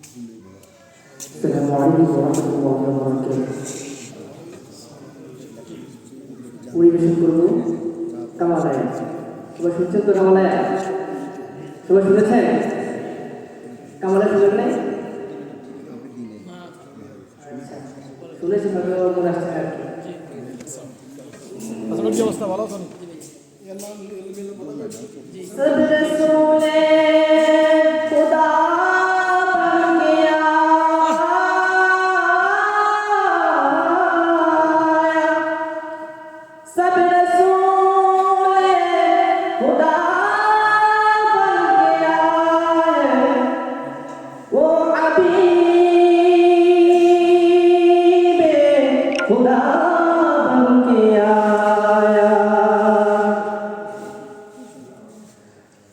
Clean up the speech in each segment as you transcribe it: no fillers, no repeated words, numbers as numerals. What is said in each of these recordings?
Assalamualaikum warahmatullahi wabarakatuh. পরিবেশন করবো কামালায়া। সবাই শুনছেন তো কামালায়া? সবাই শুনেছেন? কামালায়া শুনেন নাই? শুনেছি ভাবে মনে আসছে আর কি। কি অবস্থা, ভালো আছেন?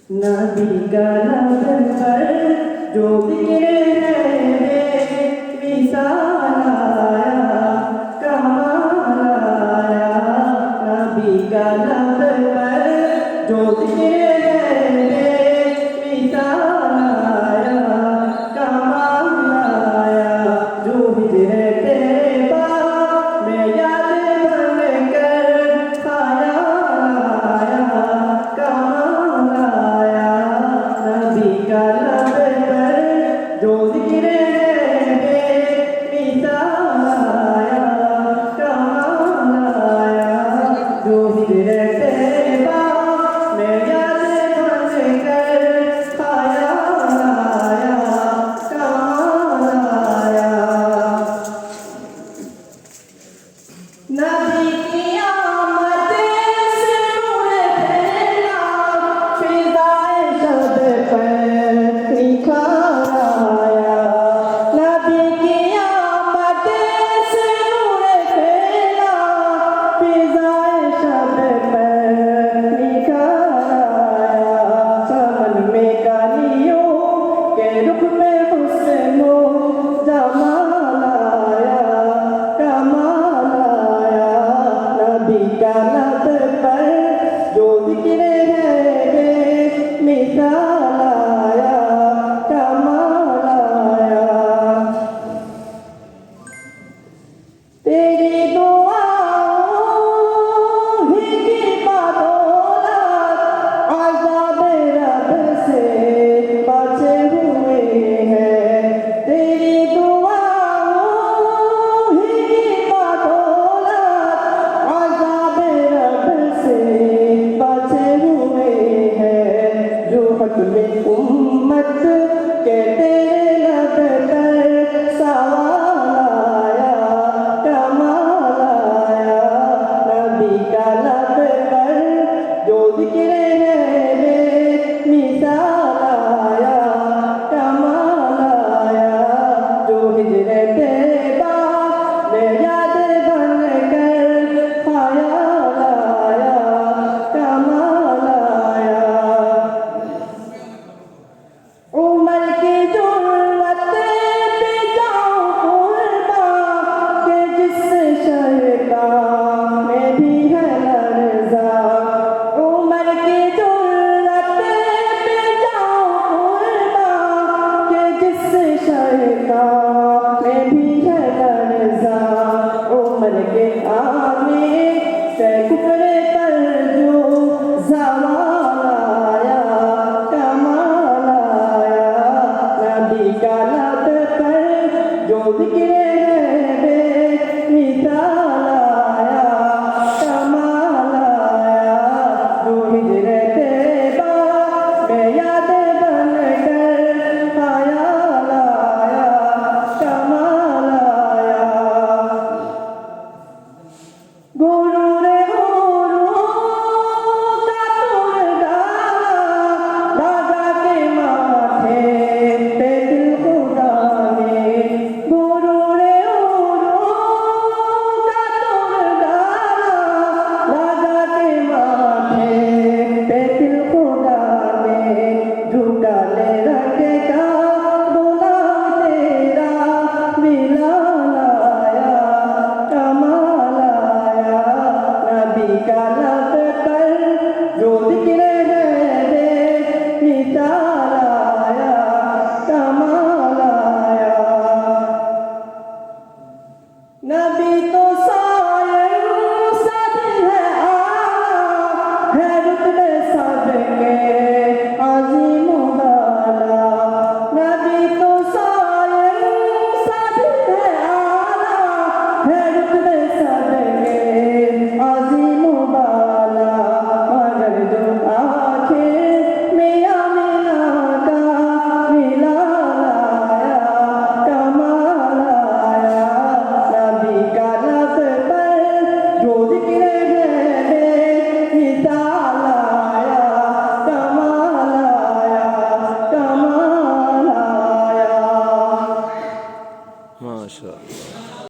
नबी का नजर पर जो बिखरे हैं मिसाल आया कमाल आया। नबी का नजर पर जो बिखरे हैं मिसाल आया कमाल आया। जो हिजरे के बाद मैं याद बन कर आया कमाल आया। नबी का लब पर जो जिक्र है मिसाल आया कमाल आया। जो हिजरे के बाद मैं याद बन कर आया कमाल आया। नबी की आमद से नूर फैला फिजाए शब पर निखार आया। नबी की आमद से नूर फैला फिजाए शब पर निखार आया। चमन में कालियों के रुख में हुस्नो जमाल आया कमाल आया। नबी का लब पर जो जिक्र है मिसाल आया कमाल आया। तेरी दुआओं ही की बदौलत अज़ाब रब से बचे हुए हैं। तेरी दुआओं ही की बदौलत अज़ाब रब से बचे हुए हैं। जो हक में उम्मत के तेरे लब पर सवाल आया कमाल आया। नबी का लब पर जो जिक्र है मिसाल आया कमाल आया। जो हिजरे के बाद मैं याद बन कर आया कमाल आया। उमर की ज़रूरत पे जाऊं कुर्बान के जिससे शैतान में भी है लर्ज़ा। उमर की ज़रूरत पे जाऊं कुर्बान के जिससे शैतान में भी है लर्ज़ा। उमर के आने से कुफरे पर जो ज़वाल आया कमाल आया। नबी का लब पर जो जिक्र है